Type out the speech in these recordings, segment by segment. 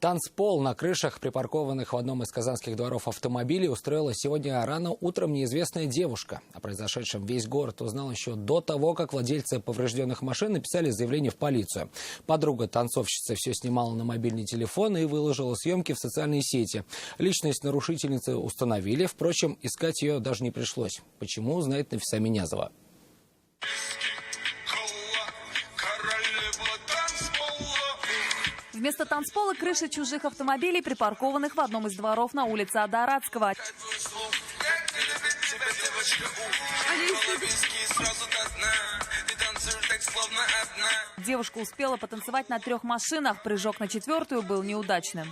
Танцпол на крышах припаркованных в одном из казанских дворов автомобилей устроила сегодня рано утром неизвестная девушка. О произошедшем весь город узнал еще до того, как владельцы поврежденных машин написали заявление в полицию. Подруга танцовщицы все снимала на мобильный телефон и выложила съемки в социальные сети. Личность нарушительницы установили, впрочем, искать ее даже не пришлось. Почему, знает Нафиса Минязова. Вместо танцпола крыши чужих автомобилей, припаркованных в одном из дворов на улице Ада-Арадского. Девушка успела потанцевать на 3 машинах. Прыжок на 4-ю был неудачным.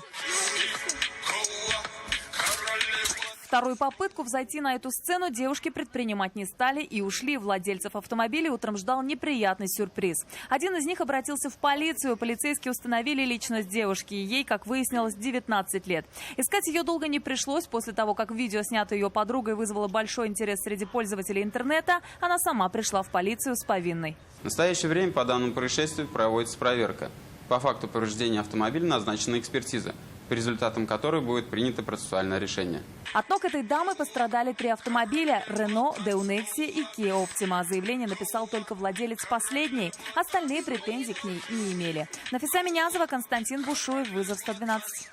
Вторую попытку взойти на эту сцену девушки предпринимать не стали и ушли. Владельцев автомобилей утром ждал неприятный сюрприз. Один из них обратился в полицию. Полицейские установили личность девушки. Ей, как выяснилось, 19 лет. Искать ее долго не пришлось. После того, как видео, снятое ее подругой, вызвало большой интерес среди пользователей интернета, она сама пришла в полицию с повинной. В настоящее время по данному происшествию проводится проверка. По факту повреждения автомобиля назначена экспертиза, по результатам которой будет принято процессуальное решение. От ног этой дамы пострадали 3 автомобиля – Renault, Daewoo и Kia Optima. Заявление написал только владелец последней. Остальные претензий к ней не имели. Нафиса Минязова, Константин Бушуев, Вызов 112.